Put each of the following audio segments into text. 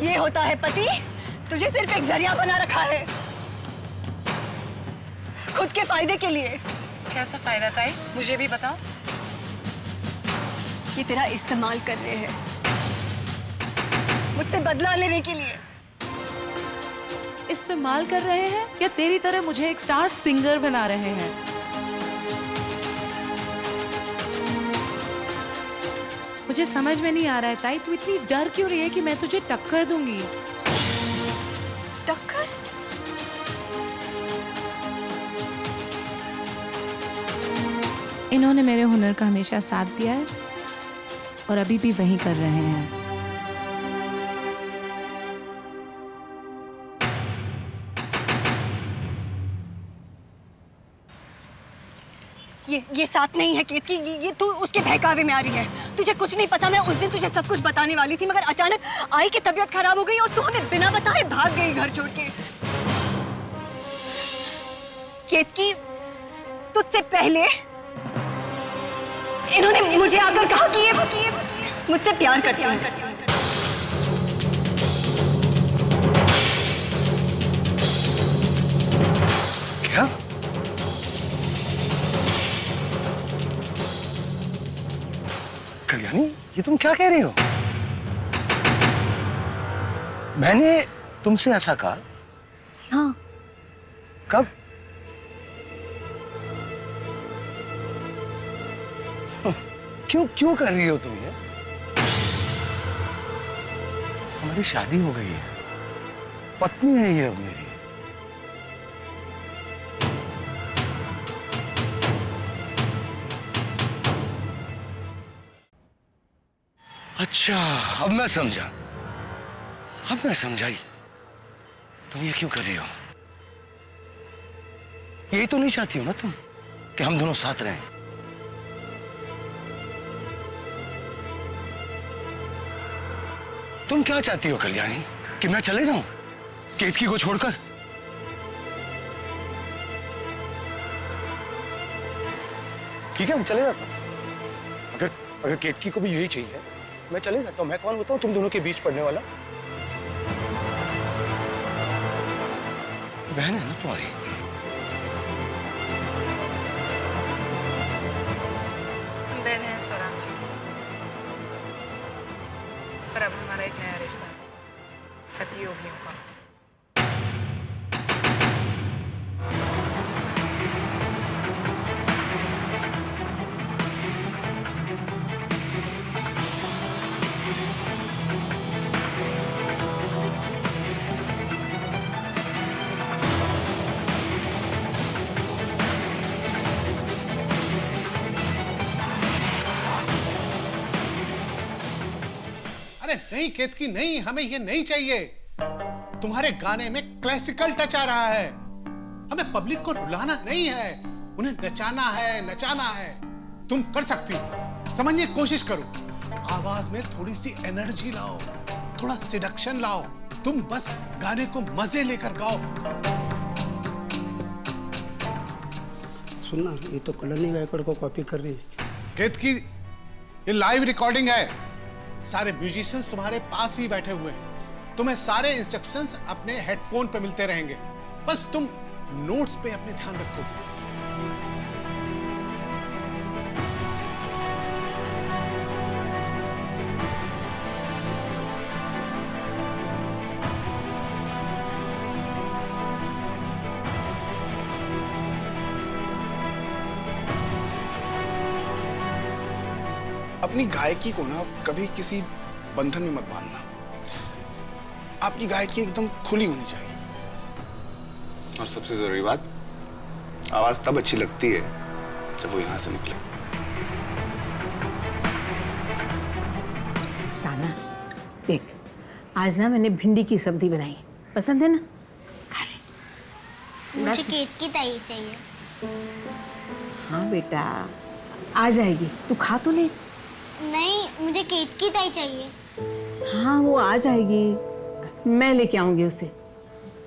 ये होता है पति। तुझे सिर्फ एक जरिया बना रखा है खुद के फायदे के लिए। कैसा फायदा ताई, मुझे भी बताओ। ये तेरा इस्तेमाल कर रहे हैं मुझसे बदला लेने के लिए। इस्तेमाल कर रहे हैं या तेरी तरह मुझे एक स्टार सिंगर बना रहे हैं? मुझे समझ में नहीं आ रहा है ताई, तू इतनी डर क्यों रही है कि मैं तुझे टक्कर दूंगी? टक्कर? इन्होंने मेरे हुनर का हमेशा साथ दिया है और अभी भी वही कर रहे हैं। ये साथ नहीं है केतकी। ये तू उसके बहकावे में आ रही है। तुझे कुछ नहीं पता। मैं उस दिन तुझे सब कुछ बताने वाली थी मगर अचानक आई की तबीयत खराब हो गई और तू हमें बिना बताए भाग गई घर छोड़ के। केतकी, तुझसे पहले इन्होंने मुझे आकर कहा कि ये मुझसे प्यार करती है। क्या? कल्याणी, ये तुम क्या कह रही हो? मैंने तुमसे ऐसा कहा? हाँ। कब? क्यों कर रही हो तुम ये? हमारी शादी हो गई है, पत्नी है ये अब मेरी। अच्छा, अब मैं समझा। अब मैं समझाई तुम ये क्यों कर रही हो। यही तो नहीं चाहती हो ना तुम कि हम दोनों साथ रहें। तुम क्या चाहती हो कल्याणी, कि मैं चले जाऊं केतकी को छोड़कर? ठीक है, मैं चले जाता हूं। अगर केतकी को भी यही चाहिए, मैं चले जाता हूं। मैं कौन होता हूं तुम दोनों के बीच पड़ने वाला? बहन है ना तुम्हारी। हम बहन हैं सौराम जी, पर अब हमारा एक नया रिश्ता है, प्रतियोगियों का। अरे नहीं केतकी, नहीं, हमें ये नहीं चाहिए। तुम्हारे गाने में क्लासिकल टच आ रहा है। हमें पब्लिक को रुलाना नहीं है, उन्हें नचाना है, नचाना है। तुम कर सकती हो, समझने की कोशिश करो। आवाज में थोड़ी सी एनर्जी लाओ, थोड़ा सिडक्शन लाओ। तुम बस गाने को मजे लेकर गाओ। सुनना, ये तो कल्याणी गायकवाड़ को कॉपी कर रही है। केतकी, ये लाइव रिकॉर्डिंग है। सारे म्यूजिशियंस तुम्हारे पास ही बैठे हुए हैं। तुम्हें सारे इंस्ट्रक्शंस अपने हेडफोन पे मिलते रहेंगे। बस तुम नोट्स पे अपने ध्यान रखो। अपनी गायकी को ना कभी किसी बंधन में मत बांधना। आपकी गायकी एकदम खुली होनी चाहिए। और सबसे जरूरी बात, आवाज तब अच्छी लगती है जब वो यहां से निकले। ताना, देख, आज ना मैंने भिंडी की सब्जी बनाई, पसंद है ना? खा ले। मुझे केतकी ताई चाहिए। हाँ बेटा, आ जाएगी, तू खा तो ले। नहीं, मुझे केतकी ताई चाहिए। हाँ, वो आ जाएगी, मैं लेके आऊंगी उसे।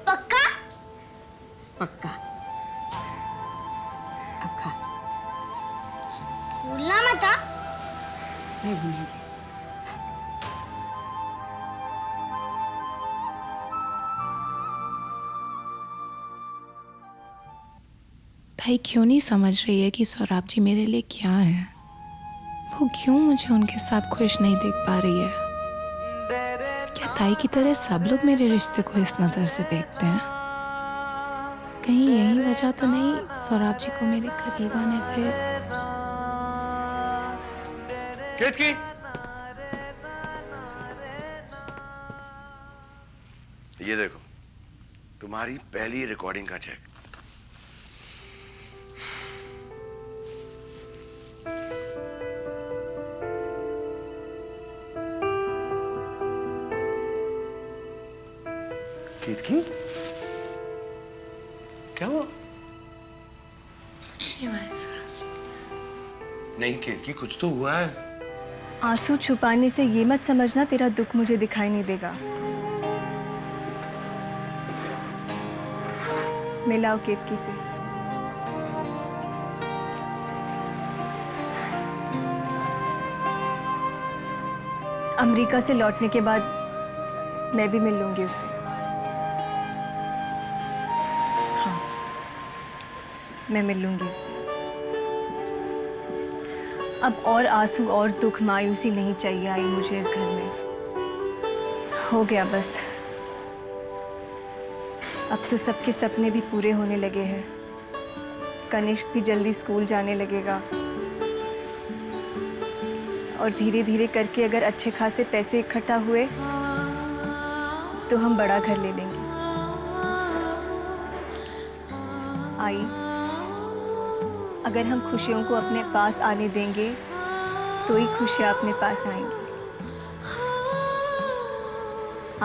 पक्का? पक्का। अब खा। भूलना मत। नहीं भूलेंगे। ताई क्यों नहीं समझ रही है कि सौराब जी मेरे लिए क्या है? वो क्यों मुझे उनके साथ खुश नहीं देख पा रही है? क्या ताई की तरह सब लोग मेरे रिश्ते को इस नज़र से देखते हैं? कहीं यही वजह तो नहीं सौराब जी को मेरे करीब आने से? केतकी, ये देखो तुम्हारी पहली रिकॉर्डिंग का चेक। केतकी, क्या हुआ? नहीं केतकी, कुछ तो हुआ है। आंसू छुपाने से ये मत समझना तेरा दुख मुझे दिखाई नहीं देगा। मिलाओ केतकी से। अमेरिका से लौटने के बाद मैं भी मिल लूंगी उसे। हाँ, मैं मिल लूंगी उसे। अब और आंसू और दुख मायूसी नहीं चाहिए आई मुझे इस घर में। हो गया बस। अब तो सबके सपने भी पूरे होने लगे हैं। कनिष्क भी जल्दी स्कूल जाने लगेगा और धीरे धीरे करके अगर अच्छे खासे पैसे इकट्ठा हुए तो हम बड़ा घर ले लेंगे। आई, अगर हम खुशियों को अपने पास आने देंगे तो ही खुशियाँ अपने पास आएंगी।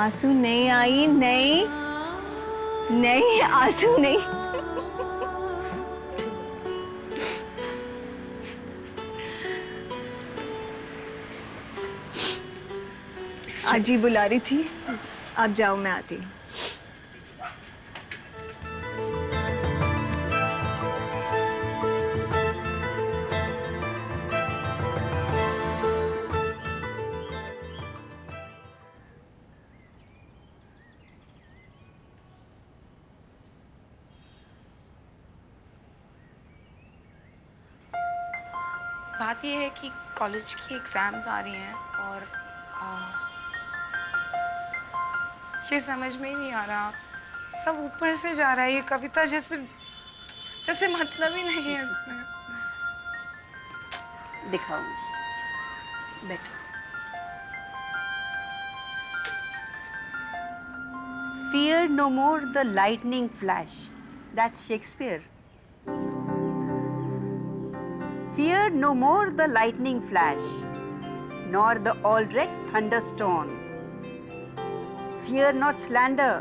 आंसू नहीं आई, नहीं नहीं आंसू नहीं। आजी बुला रही थी, आप जाओ मैं आती हूँ। बात यह है कि कॉलेज की एग्जाम्स आ रही हैं और ये समझ में ही नहीं आ रहा, सब ऊपर से जा रहा है। ये कविता जैसे जैसे मतलब ही नहीं है इसमें। दिखाओ मुझे, बैठो। Fear no more the lightning flash. That's Shakespeare. Fear no more the lightning flash, nor the all-wrecked thunderstone. Fear not slander,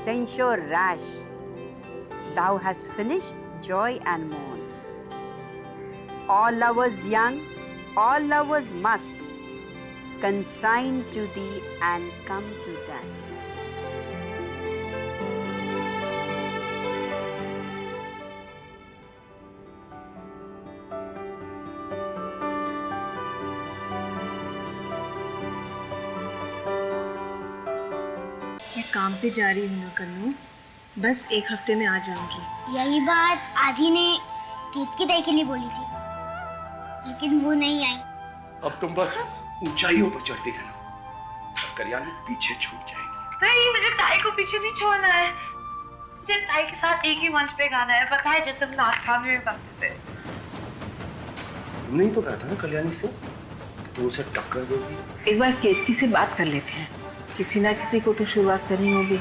censure rash. Thou hast finished joy and mourn. All lovers young, all lovers must consign to thee and come to dust. मैं काम पे जा रही हूँ ना कन्नू, बस एक हफ्ते में आ जाऊंगी। यही बात आजी ने केतकी ताई के लिए बोली थी, लेकिन वो नहीं आई। अब तुम बस ऊंचाइयों पर चढ़ती रहना, कल्याणी पीछे छूट जाएगी। नहीं, मुझे ताई को पीछे नहीं छोड़ना है। मुझे ताई के साथ एक ही मंच पे गाना है, पता है, जैसे हम नागखान में गाते थे। तुमने ही तो कहा था ना कल्याणी से कि तुम उसे टक्कर दोगी। एक बार केतकी से बात कर लेते हैं, किसी ना किसी को तो शुरुआत करनी होगी।